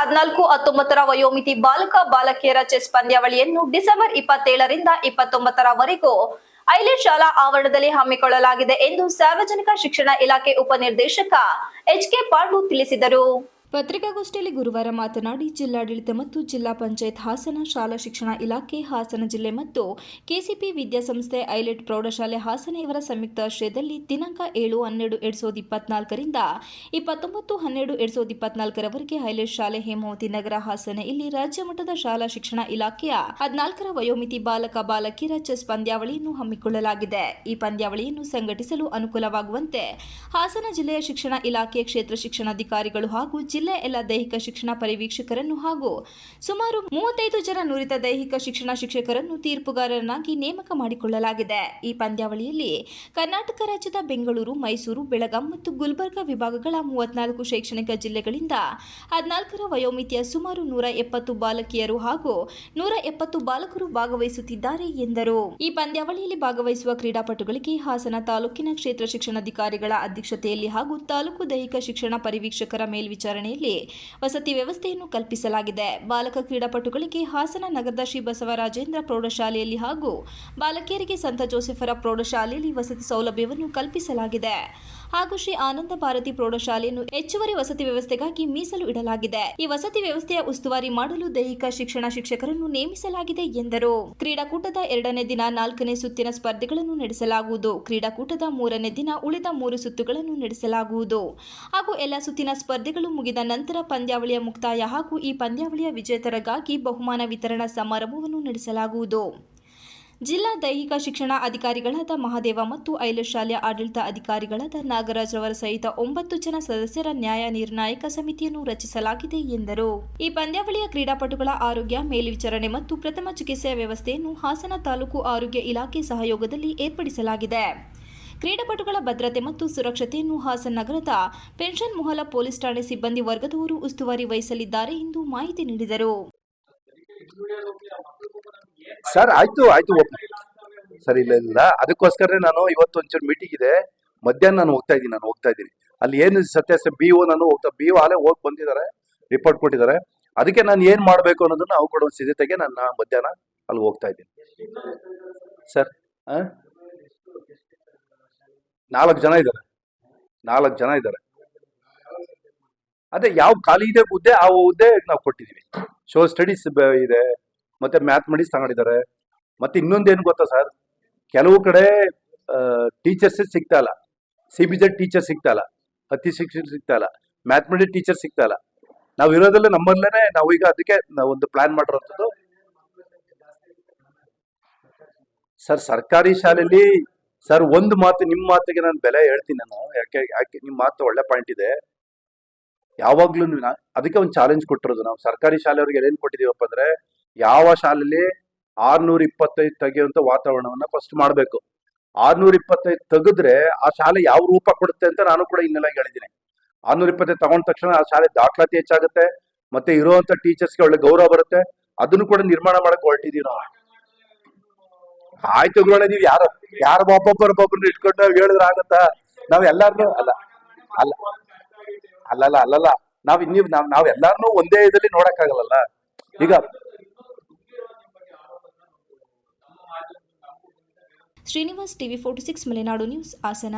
2014-19 ವಯೋಮಿತಿ ಬಾಲಕ ಬಾಲಕಿಯರ ಚೆಸ್ ಪಂದ್ಯಾವಳಿಯನ್ನು ಡಿಸೆಂಬರ್ 27ರಿಂದ 29ರವರೆಗೂ ಐಲೆಟ್ ಶಾಲಾ ಆವರಣದಲ್ಲಿ ಹಮ್ಮಿಕೊಳ್ಳಲಾಗಿದೆ ಎಂದು ಸಾರ್ವಜನಿಕ ಶಿಕ್ಷಣ ಇಲಾಖೆ ಉಪನಿರ್ದೇಶಕ ಎಚ್.ಕೆ. ಪಾಂಡು ತಿಳಿಸಿದರು. ಪತ್ರಿಕಾಗೋಷ್ಠಿಯಲ್ಲಿ ಗುರುವಾರ ಮಾತನಾಡಿ, ಜಿಲ್ಲಾಡಳಿತ ಮತ್ತು ಜಿಲ್ಲಾ ಪಂಚಾಯತ್ ಹಾಸನ, ಶಾಲಾ ಶಿಕ್ಷಣ ಇಲಾಖೆ ಹಾಸನ ಜಿಲ್ಲೆ ಮತ್ತು ಕೆಸಿಪಿ ವಿದ್ಯಾಸಂಸ್ಥೆ ಐಲೆಟ್ ಪ್ರೌಢಶಾಲೆ ಹಾಸನ ಇವರ ಸಂಯುಕ್ತ ಆಶ್ರಯದಲ್ಲಿ ದಿನಾಂಕ 7/12/2024ರಿಂದ 29/12/2024ರವರೆಗೆ ಐಲೆಟ್ ಶಾಲೆ ಹೇಮಾವತಿ ನಗರ ಹಾಸನ ಇಲ್ಲಿ ರಾಜ್ಯ ಮಟ್ಟದ ಶಾಲಾ ಶಿಕ್ಷಣ ಇಲಾಖೆಯ 14ರ ವಯೋಮಿತಿ ಬಾಲಕ ಬಾಲಕಿಯರ ಚೆಸ್ ಪಂದ್ಯಾವಳಿಯನ್ನು ಹಮ್ಮಿಕೊಳ್ಳಲಾಗಿದೆ. ಈ ಪಂದ್ಯಾವಳಿಯನ್ನು ಸಂಘಟಿಸಲು ಅನುಕೂಲವಾಗುವಂತೆ ಹಾಸನ ಜಿಲ್ಲೆಯ ಶಿಕ್ಷಣ ಇಲಾಖೆಯ ಕ್ಷೇತ್ರ ಶಿಕ್ಷಣಾಧಿಕಾರಿಗಳು ಹಾಗೂ ಜಿಲ್ಲೆಯ ಎಲ್ಲ ದೈಹಿಕ ಶಿಕ್ಷಣ ಪರಿವೀಕ್ಷಕರನ್ನು ಹಾಗೂ ಸುಮಾರು 35 ಜನ ನುರಿತ ದೈಹಿಕ ಶಿಕ್ಷಣ ಶಿಕ್ಷಕರನ್ನು ತೀರ್ಪುಗಾರರನ್ನಾಗಿ ನೇಮಕ ಮಾಡಿಕೊಳ್ಳಲಾಗಿದೆ. ಈ ಪಂದ್ಯಾವಳಿಯಲ್ಲಿ ಕರ್ನಾಟಕ ರಾಜ್ಯದ ಬೆಂಗಳೂರು, ಮೈಸೂರು, ಬೆಳಗಾಂ ಮತ್ತು ಗುಲ್ಬರ್ಗಾ ವಿಭಾಗಗಳ 34 ಶೈಕ್ಷಣಿಕ ಜಿಲ್ಲೆಗಳಿಂದ 14ರ ವಯೋಮಿತಿಯ ಸುಮಾರು 170 ಬಾಲಕಿಯರು ಹಾಗೂ 170 ಬಾಲಕರು ಭಾಗವಹಿಸುತ್ತಿದ್ದಾರೆ ಎಂದರು. ಈ ಪಂದ್ಯಾವಳಿಯಲ್ಲಿ ಭಾಗವಹಿಸುವ ಕ್ರೀಡಾಪಟುಗಳಿಗೆ ಹಾಸನ ತಾಲೂಕಿನ ಕ್ಷೇತ್ರ ಶಿಕ್ಷಣಾಧಿಕಾರಿಗಳ ಅಧ್ಯಕ್ಷತೆಯಲ್ಲಿ ಹಾಗೂ ತಾಲೂಕು ದೈಹಿಕ ಶಿಕ್ಷಣ ಪರಿವೀಕ್ಷಕರ ಮೇಲ್ವಿಚಾರಣೆಯಲ್ಲಿ ವಸತಿ ವ್ಯವಸ್ಥೆಯನ್ನು ಕಲ್ಪಿಸಲಾಗಿದೆ. ಬಾಲಕ ಕ್ರೀಡಾಪಟುಗಳಿಗೆ ಹಾಸನ ನಗರದ ಶ್ರೀ ಬಸವರಾಜೇಂದ್ರ ಪ್ರೌಢಶಾಲೆಯಲ್ಲಿ ಹಾಗೂ ಬಾಲಕಿಯರಿಗೆ ಸಂತ ಜೋಸೆಫರ ಪ್ರೌಢಶಾಲೆಯಲ್ಲಿ ವಸತಿ ಸೌಲಭ್ಯವನ್ನು ಕಲ್ಪಿಸಲಾಗಿದೆ ಹಾಗೂ ಶ್ರೀ ಆನಂದ ಭಾರತಿ ಪ್ರೌಢಶಾಲೆಯನ್ನು ಹೆಚ್ಚುವರಿ ವಸತಿ ವ್ಯವಸ್ಥೆಗಾಗಿ ಮೀಸಲು ಇಡಲಾಗಿದೆ. ಈ ವಸತಿ ವ್ಯವಸ್ಥೆಯ ಉಸ್ತುವಾರಿ ಮಾಡಲು ದೈಹಿಕ ಶಿಕ್ಷಣ ಶಿಕ್ಷಕರನ್ನು ನೇಮಿಸಲಾಗಿದೆ ಎಂದರು. ಕ್ರೀಡಾಕೂಟದ 2ನೇ ದಿನ 4ನೇ ಸುತ್ತಿನ ಸ್ಪರ್ಧೆಗಳನ್ನು ನಡೆಸಲಾಗುವುದು. ಕ್ರೀಡಾಕೂಟದ 3ನೇ ದಿನ ಉಳಿದ 3 ಸುತ್ತುಗಳನ್ನು ನಡೆಸಲಾಗುವುದು ಹಾಗೂ ಎಲ್ಲ ಸುತ್ತಿನ ಸ್ಪರ್ಧೆಗಳು ಮುಗಿದ ನಂತರ ಪಂದ್ಯಾವಳಿಯ ಮುಕ್ತಾಯ ಹಾಗೂ ಈ ಪಂದ್ಯಾವಳಿಯ ವಿಜೇತರಿಗಾಗಿ ಬಹುಮಾನ ವಿತರಣಾ ಸಮಾರಂಭವನ್ನು ನಡೆಸಲಾಗುವುದು. ಜಿಲ್ಲಾ ದೈಹಿಕ ಶಿಕ್ಷಣ ಅಧಿಕಾರಿಗಳಾದ ಮಹಾದೇವ ಮತ್ತು ಐಲೆಟ್ ಶಾಲೆಯ ಆಡಳಿತ ಅಧಿಕಾರಿಗಳಾದ ನಾಗರಾಜ್ ರವರ ಸಹಿತ 9 ಜನ ಸದಸ್ಯರ ನ್ಯಾಯ ನಿರ್ಣಾಯಕ ಸಮಿತಿಯನ್ನು ರಚಿಸಲಾಗಿದೆ ಎಂದರು. ಈ ಪಂದ್ಯಾವಳಿಯ ಕ್ರೀಡಾಪಟುಗಳ ಆರೋಗ್ಯ ಮೇಲ್ವಿಚಾರಣೆ ಮತ್ತು ಪ್ರಥಮ ಚಿಕಿತ್ಸೆಯ ವ್ಯವಸ್ಥೆಯನ್ನು ಹಾಸನ ತಾಲೂಕು ಆರೋಗ್ಯ ಇಲಾಖೆ ಸಹಯೋಗದಲ್ಲಿ ಏರ್ಪಡಿಸಲಾಗಿದೆ. ಕ್ರೀಡಾಪಟುಗಳ ಭದ್ರತೆ ಮತ್ತು ಸುರಕ್ಷತೆಯನ್ನು ಹಾಸನ ನಗರದ ಪೆನ್ಷನ್ ಮೊಹಲ್ಲಾ ಪೊಲೀಸ್ ಠಾಣೆ ಸಿಬ್ಬಂದಿ ವರ್ಗದವರು ಉಸ್ತುವಾರಿ ವಹಿಸಲಿದ್ದಾರೆ ಎಂದು ಮಾಹಿತಿ ನೀಡಿದರು. ಸರ್ ಆಯ್ತು ಸರ್, ಇಲ್ಲ ಅದಕ್ಕೋಸ್ಕರ ನಾನು ಇವತ್ತು ಒಂಚೂರು ಮೀಟಿಂಗ್ ಇದೆ, ಮಧ್ಯಾಹ್ನ ನಾನು ಹೋಗ್ತಾ ಇದ್ದೀನಿ. ಅಲ್ಲಿ ಏನು ಸತ್ಯಾಸ BO ನಾನು BO ಆಲೇ ಹೋಗಿ ಬಂದಿದ್ದಾರೆ, ರಿಪೋರ್ಟ್ ಕೊಟ್ಟಿದ್ದಾರೆ. ಅದಕ್ಕೆ ನಾನು ಏನ್ ಮಾಡ್ಬೇಕು ಅನ್ನೋದನ್ನ ನಾವು ಕೊಡೋ ಸಿದ್ಧತೆಗೆ ನಾನು ಮಧ್ಯಾಹ್ನ ಅಲ್ಲಿ ಹೋಗ್ತಾ ಇದ್ದೀನಿ. ಸರ್ 4 ಜನ ಇದ್ದಾರೆ. ಅದೇ ಯಾವ ಖಾಲಿ ಇದೆ ಹುದ್ದೆ ಆ ಹುದ್ದೆ ನಾವು ಕೊಟ್ಟಿದ್ದೀವಿ. ಶೋ ಸ್ಟಡೀಸ್ ಇದೆ, ಮತ್ತೆ ಮ್ಯಾಥಮೆಟಿಕ್ಸ್ ತಗೊಂಡಿದ್ದಾರೆ. ಮತ್ತೆ ಇನ್ನೊಂದೇನು ಗೊತ್ತಾ ಸರ್, ಕೆಲವು ಕಡೆ ಟೀಚರ್ಸ್ ಸಿಗ್ತಾ ಇಲ್ಲ, CBZ ಟೀಚರ್ ಸಿಗ್ತಾ ಇಲ್ಲ, ಅತಿ ಶಿಕ್ಷಕ ಸಿಗ್ತಾ ಇಲ್ಲ, ಮ್ಯಾಥಮೆಟಿಕ್ಸ್ ಟೀಚರ್ ಸಿಗ್ತಾ ಇಲ್ಲ. ನಾವು ಇರೋದಲ್ಲ ನಮ್ಮಲ್ಲೇನೆ. ನಾವು ಈಗ ಅದಕ್ಕೆ ನಾವು ಒಂದು ಪ್ಲಾನ್ ಮಾಡಿರೋಂಥದ್ದು ಸರ್. ಸರ್ಕಾರಿ ಶಾಲೆಯಲ್ಲಿ ಸರ್ ಒಂದು ಮಾತು, ನಿಮ್ಮ ಮಾತಿಗೆ ನಾನು ಬೆಲೆ ಹೇಳ್ತೀನಿ ನಾನು. ಯಾಕೆ ನಿಮ್ಮ ಮಾತು ಒಳ್ಳೆ ಪಾಯಿಂಟ್ ಇದೆ. ಯಾವಾಗ್ಲೂ ಅದಕ್ಕೆ ಒಂದು ಚಾಲೆಂಜ್ ಕೊಟ್ಟಿರೋದು ನಾವು ಸರ್ಕಾರಿ ಶಾಲೆಯವ್ರಿಗೆ. ಏನ್ ಕೊಟ್ಟಿದೀವಪ್ಪ ಅಂದ್ರೆ, ಯಾವ ಶಾಲೆಯಲ್ಲಿ 625 ತೆಗೆಯುವಂತ ವಾತಾವರಣವನ್ನ ಫಸ್ಟ್ ಮಾಡ್ಬೇಕು. 625 ತೆಗೆದ್ರೆ ಆ ಶಾಲೆ ಯಾವ ರೂಪ ಕೊಡುತ್ತೆ ಅಂತ ನಾನು ಕೂಡ ಇನ್ನೆಲ್ಲ ಹೇಳಿದ್ದೀನಿ. 625 ತಗೊಂಡ ತಕ್ಷಣ ಆ ಶಾಲೆ ದಾಖಲಾತಿ ಹೆಚ್ಚಾಗುತ್ತೆ, ಮತ್ತೆ ಇರುವಂತ ಟೀಚರ್ಸ್ಗೆ ಒಳ್ಳೆ ಗೌರವ ಬರುತ್ತೆ. ಅದನ್ನು ಕೂಡ ನಿರ್ಮಾಣ ಮಾಡಕ್ ಹೊರಟಿದೀವಿ ನಾವು. ಆಯ್ತು ಗುರುಗಳೇ, ನೀವು ಯಾರು ಒಬ್ಬೊಬ್ಬರನ್ನ ಇಟ್ಕೊಂಡು ಹೇಳಿದ್ರೆ ಆಗತ್ತಾ? ನಾವ್ ಎಲ್ಲಾರನು ಅಲ್ಲಲ್ಲ ನಾವ್ ಎಲ್ಲಾರನು ಒಂದೇ ಇದರಲ್ಲಿ ನೋಡಕ್ ಆಗಲ್ಲ. ಈಗ ಶ್ರೀನಿವಾಸ್, TV 46 ಮಲೆನಾಡು ನ್ಯೂಸ್, ಹಾಸನ.